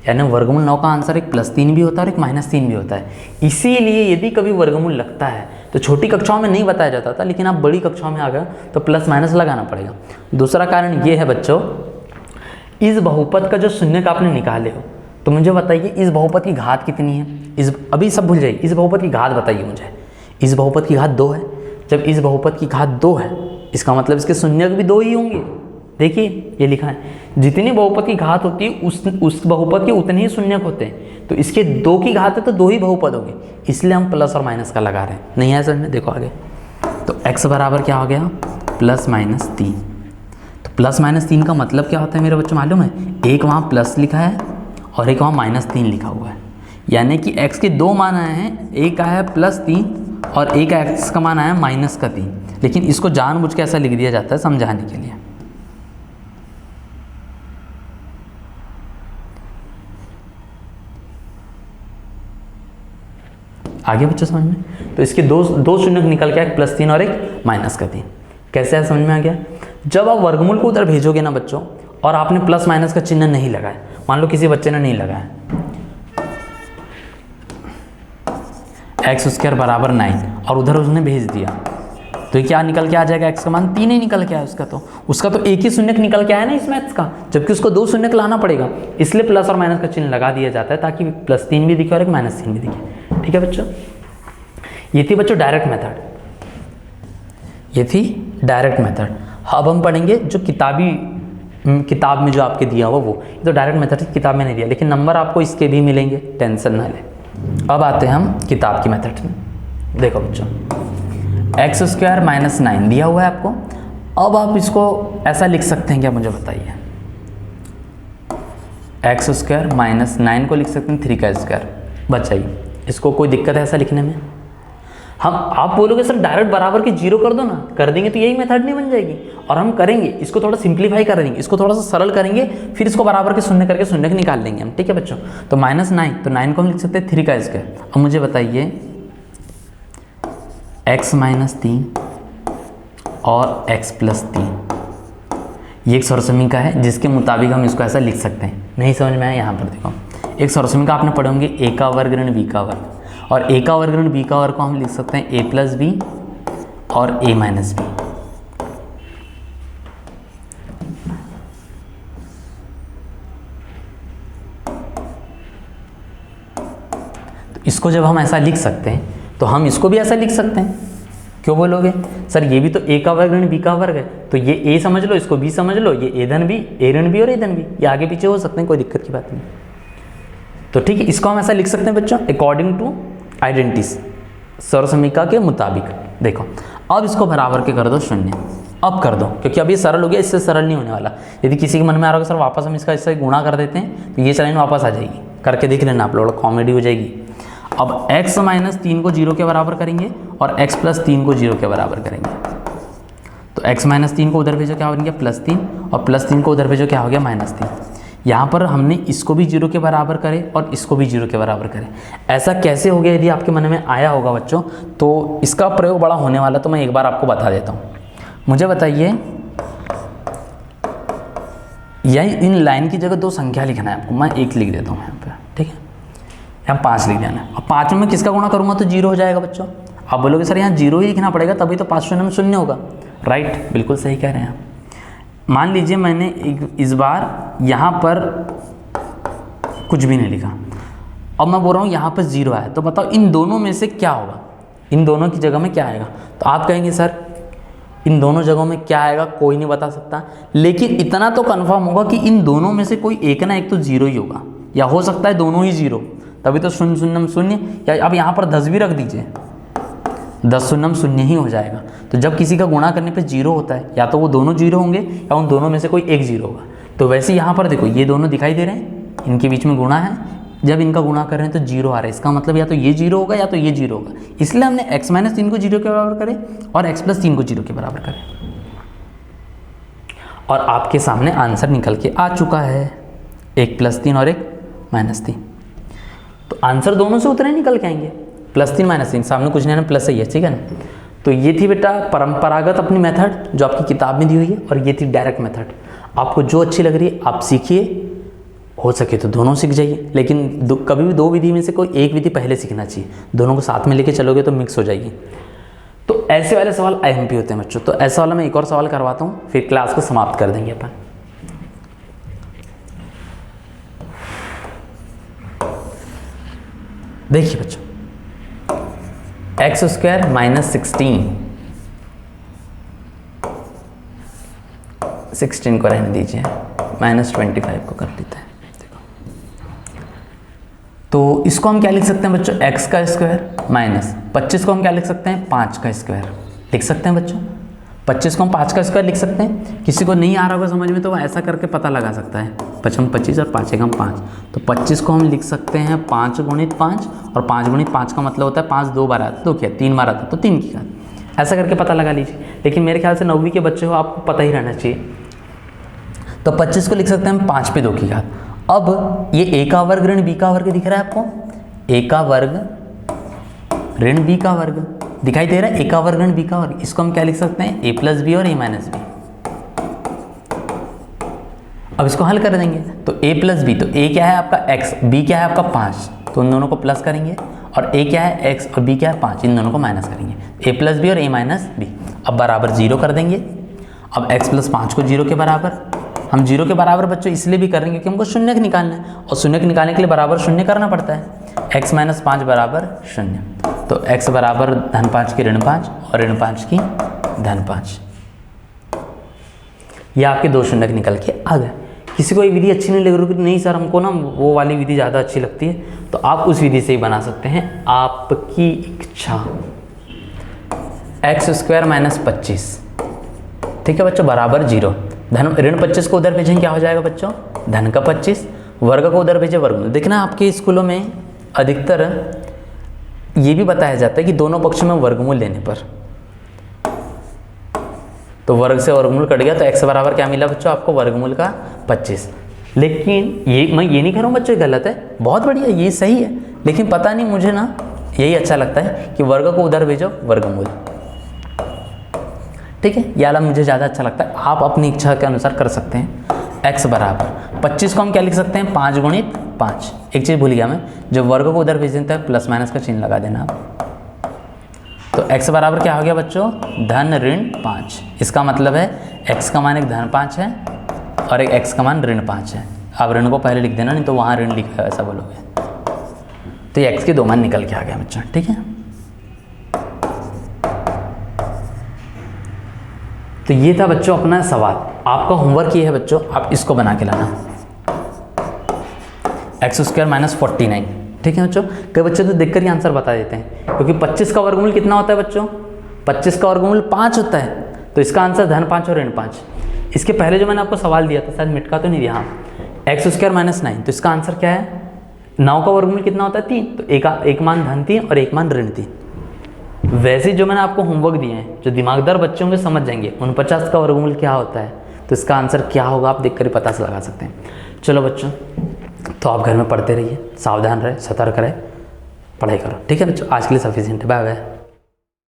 [SPEAKER 1] यानी वर्गमूल 9 का आंसर एक +3 भी होता है और एक -3 भी होता है। इसीलिए यदि कभी वर्गमूल लगता है तो छोटी कक्षाओं में नहीं बताया जाता था, लेकिन आप बड़ी कक्षाओं में आ गए तो प्लस माइनस लगाना पड़ेगा। दूसरा कारण ये है बच्चों, इस बहुपद का जो शून्यक आपने निकाले हो, तो मुझे बताइए इस बहुपद की घात कितनी है? अभी सब भूल जाइए, इस बहुपद की घात बताइए मुझे। इस बहुपद की घात 2 है। जब इस बहुपद की घात 2 है, इसका मतलब इसके शून्यक भी 2 ही होंगे। देखिए ये लिखा है, जितनी बहुपद की घात होती है उस बहुपद के उतने ही शून्यक होते हैं। तो इसके 2 की घात है तो 2 ही बहुपद होंगे, इसलिए हम प्लस और माइनस का लगा रहे हैं। नहीं है समझ में? देखो आगे, तो x बराबर क्या हो गया, +-3। तो +-3 का मतलब क्या होता है मेरे बच्चों मालूम है? एक वहाँ प्लस लिखा है और एक वहाँ -3 लिखा हुआ है, यानी कि x के 2 मान आए हैं, एक आया है +3 और एक x का मान आया है -3। लेकिन इसको जानबूझ के ऐसा लिख दिया जाता है समझाने के लिए। आगे बच्चों समझ में? तो इसके दो शून्यक निकल के आए, +3 और एक -3। कैसे है समझ में आ गया? जब आप वर्गमूल को उधर भेजोगे ना बच्चों, और आपने प्लस माइनस का चिन्ह नहीं लगाया, मान लो किसी बच्चे ने नहीं लगाया, x² बराबर 9 और उधर उसने भेज दिया, तो ये क्या निकल के आ जाएगा? x का मान 3 ही निकल के आया उसका तो एक ही शून्यक निकल के आया ना इस मैथ्स का, जबकि उसको 2 शून्यक लाना पड़ेगा, इसलिए प्लस और माइनस का चिन्ह लगा दिया जाता है ताकि +3 भी दिखे और एक -3 भी दिखे। ठीक है बच्चों, ये थी बच्चों डायरेक्ट मेथड, ये थी डायरेक्ट मेथड। अब हम पढ़ेंगे जो किताब में जो आपके दिया हुआ वो, तो डायरेक्ट मेथड किताब में नहीं दिया, लेकिन नंबर आपको इसके भी मिलेंगे, टेंशन ना ले। अब आते हैं हम किताब की मेथड में। देखो बच्चों, x² - 9 दिया हुआ है आपको। अब आप इसको ऐसा लिख सकते हैं क्या, मुझे बताइए? x² - 9 को लिख सकते हैं 3 का स्क्वायर। बचाइए, इसको कोई दिक्कत है ऐसा लिखने में? आप बोलोगे सर डायरेक्ट बराबर के 0 कर दो ना, कर देंगे तो यही मेथड नहीं बन जाएगी? और हम करेंगे, इसको थोड़ा सिंप्लीफाई कर देंगे, इसको थोड़ा सा सरल करेंगे, फिर इसको बराबर के शून्य करके शून्य निकाल देंगे हम। ठीक है बच्चों, तो -9, तो 9 को हम लिख सकते हैं 3 का स्क्वायर। अब मुझे बताइए x - 3 और x + 3, ये एक सर्वसमीका है जिसके मुताबिक हम इसको ऐसा लिख सकते हैं। नहीं समझ में आया? यहाँ पर देखो, एक सर्वसमीका आपने पढ़े होंगे, a का वर्ग ऋण b का वर्ग, और a का वर्ग ऋण b का वर्ग को हम लिख सकते हैं a + b और a - b। तो इसको जब हम ऐसा लिख सकते हैं तो हम इसको भी ऐसा लिख सकते हैं। क्यों बोलोगे सर ये भी तो a का वर्ग ऋण b का वर्ग है, तो ये a समझ लो, इसको b समझ लो, ये a धन b, a ऋण b और a धन b, ये आगे पीछे हो सकते हैं, कोई दिक्कत की बात नहीं। तो ठीक है, इसको हम ऐसा लिख सकते हैं बच्चों, अकॉर्डिंग टू आइडेंटिटीज, सर्वसमीका के मुताबिक। देखो अब इसको बराबर के कर दो 0, अब कर दो, क्योंकि अब ये सरल हो गया, इससे सरल नहीं होने वाला। यदि किसी के मन में आ रहा होगा सर वापस हम इसका गुणा कर देते हैं, तो ये चलाइन वापस आ जाएगी, करके देख लेना आप लोग, कॉमेडी हो जाएगी। अब x - 3 को 0 के बराबर करेंगे और x + 3 को 0 के बराबर करेंगे, तो x - 3 को उधर भेजो क्या हो गया +3, और +3 को उधर भेजो क्या हो गया -3। यहाँ पर हमने इसको भी 0 के बराबर करे और इसको भी 0 के बराबर करे। ऐसा कैसे हो गया, यदि आपके मन में आया होगा बच्चों, तो इसका प्रयोग बड़ा होने वाला, तो मैं एक बार आपको बता देता हूँ। मुझे बताइए, यही इन लाइन की जगह 2 संख्या लिखना है आपको, मैं 1 लिख देता हूँ यहाँ पर, ठीक है? यहाँ 5 लिख देना है। अब 5 में किसका गुणा करूँगा तो 0 हो जाएगा बच्चों। आप बोलोगे सर यहाँ 0 ही लिखना पड़ेगा, तभी तो 5 शून्य में 0 होगा। राइट, बिल्कुल सही कह रहे हैं आप। मान लीजिए मैंने इस बार यहाँ पर कुछ भी नहीं लिखा, अब मैं बोल रहा हूँ यहाँ पर 0 आया, तो बताओ इन दोनों में से क्या होगा, इन दोनों की जगह में क्या आएगा? तो आप कहेंगे सर इन दोनों जगहों में क्या आएगा कोई नहीं बता सकता, लेकिन इतना तो कंफर्म होगा कि इन दोनों में से कोई एक ना एक तो 0 ही होगा, या हो सकता है दोनों ही 0, तभी तो 0 0 0, या अब यहाँ पर 10 भी रख दीजिए, 10 0 0 ही हो जाएगा। तो जब किसी का गुणा करने पे 0 होता है, या तो वो दोनों 0 होंगे या उन दोनों में से कोई एक 0 होगा। तो वैसे यहाँ पर देखो ये दोनों दिखाई दे रहे हैं, इनके बीच में गुणा है, जब इनका गुणा कर रहे हैं तो 0 आ रहा है, इसका मतलब या तो ये 0 होगा या तो ये 0 होगा, इसलिए हमने x - 3 को 0 के बराबर करें और x + 3 को 0 के बराबर करें, और आपके सामने आंसर निकल के आ चुका है, 1 + 3 और 1 - 3। तो आंसर दोनों से उतने निकल के आएंगे, +3 - 3, सामने कुछ नहीं है, प्लस ही है, ठीक है ना? तो ये थी बेटा परंपरागत अपनी मेथड जो आपकी किताब में दी हुई है, और ये थी डायरेक्ट मेथड। आपको जो अच्छी लग रही है आप सीखिए, हो सके तो दोनों सीख जाइए, लेकिन कभी भी 2 विधि में से कोई एक विधि पहले सीखना चाहिए, दोनों को साथ में लेके चलोगे तो मिक्स हो जाएगी। तो ऐसे वाले सवाल IMP होते हैं बच्चों। तो ऐसा वाला मैं एक और सवाल करवाता हूँ, फिर क्लास को समाप्त कर देंगे अपन। देखिए बच्चों, x² - 16 16 को रहने दीजिए, -25 को कर लेते हैं। देखो, तो इसको हम क्या लिख सकते हैं बच्चों, x का स्क्वायर माइनस 25 को हम क्या लिख सकते हैं, 5 का स्क्वायर लिख सकते हैं बच्चों। 25 को हम 5 का स्क्वायर लिख सकते हैं। किसी को नहीं आ रहा होगा समझ में तो वो ऐसा करके पता लगा सकता है, 25 और 5 एकम 5, तो 25 को हम लिख सकते हैं 5 गुणित 5, और 5 गुणित 5 का मतलब होता है 5 2 बार आता, 2 क्या 3 बार आता, तो 3 की घात, ऐसा करके पता लगा लीजिए। लेकिन मेरे ख्याल से 9वीं के बच्चे हो, आपको पता ही रहना चाहिए। तो 25 को लिख सकते हैं हम 5 पे 2 की घात। अब ये a का वर्ग ऋण b का वर्ग दिख रहा है आपको, a का वर्ग ऋण b का वर्ग दिखाई दे रहा है, a का वर्ग ऋण b का वर्ग, इसको हम क्या लिख सकते हैं, a प्लस बी और a माइनस बी। अब इसको हल कर देंगे तो a प्लस बी, तो a क्या है आपका x, b क्या है आपका 5, तो उन दोनों को प्लस करेंगे, और a क्या है x और b क्या है 5, इन दोनों को माइनस करेंगे, a प्लस बी और a माइनस बी। अब बराबर 0 कर देंगे। अब x प्लस 5 को 0 के बराबर, हम 0 के बराबर बच्चों इसलिए भी कर रहे हैं क्योंकि हमको शून्य निकालना है, और शून्य निकालने के लिए बराबर शून्य करना पड़ता है। x माइनस 5 बराबर 0, तो x बराबर -5 की ऋण 5 और ऋण 5 की -5। ये आपके 2 शून्य निकल के आ गए। किसी को ये विधि अच्छी नहीं लग रही, नहीं सर हमको ना वो वाली विधि ज़्यादा अच्छी लगती है, तो आप उस विधि से ही बना सकते हैं, आपकी इच्छा। x² माइनस 25, ठीक है बच्चों, बराबर 0। धन ऋण 25 को उधर भेजें, क्या हो जाएगा बच्चों, धन का 25, वर्ग को उधर भेजे वर्गमूल। देखना आपके स्कूलों में अधिकतर ये भी बताया जाता है कि दोनों पक्षों में वर्गमूल लेने पर, तो वर्ग से वर्गमूल कट गया तो x बराबर क्या मिला बच्चों आपको, वर्गमूल का 25। लेकिन ये मैं ये नहीं कह रहा हूँ बच्चों गलत है, बहुत बढ़िया, ये सही है, लेकिन पता नहीं मुझे ना यही अच्छा लगता है कि वर्ग को उधर भेजो वर्गमूल, ठीक है, ये वाला मुझे ज़्यादा अच्छा लगता है। आप अपनी इच्छा के अनुसार कर सकते हैं। x बराबर 25 को हम क्या लिख सकते हैं, 5 गुणित 5। एक चीज़ भूल गया मैं, जब वर्ग को उधर भेज देता है प्लस माइनस का चिन्ह लगा देना आप। तो x बराबर क्या हो गया बच्चों, धन ऋण 5। इसका मतलब है x का मान एक धन 5 है और एक x का मान ऋण 5 है। आप ऋण को पहले लिख देना, नहीं तो वहाँ ऋण लिखा है ऐसा बोलोगे। तो ये x के 2 मान निकल के आ गया बच्चों, ठीक है। तो ये था बच्चों अपना सवाल। आपका होमवर्क ये है बच्चों, आप इसको बना के लाना, x² माइनस 49, ठीक है बच्चों। कई बच्चे तो देखकर ही आंसर बता देते हैं, क्योंकि 25 का वर्गमूल कितना होता है बच्चों, 25 का वर्गमूल 5 होता है, तो इसका आंसर धन 5 और ऋण 5। इसके पहले जो मैंने आपको सवाल दिया था, शायद मिटका तो नहीं दिया, हाँ, x² माइनस 9, तो इसका आंसर क्या है, 9 का वर्गमूल कितना होता है 3, तो एक मान धन 3 और एक मान ऋण 3। वैसे जो मैंने आपको होमवर्क दिए हैं, जो दिमागदार बच्चे होंगे समझ जाएंगे 49 का वर्गमूल क्या होता है, तो इसका आंसर क्या होगा आप देखकर ही पता से लगा सकते हैं। चलो बच्चों, तो आप घर में पढ़ते रहिए, सावधान रहे, सतर्क रहे, पढ़ाई करो, ठीक है बच्चों। आज के लिए सफिशिएंट है, बाय बाय।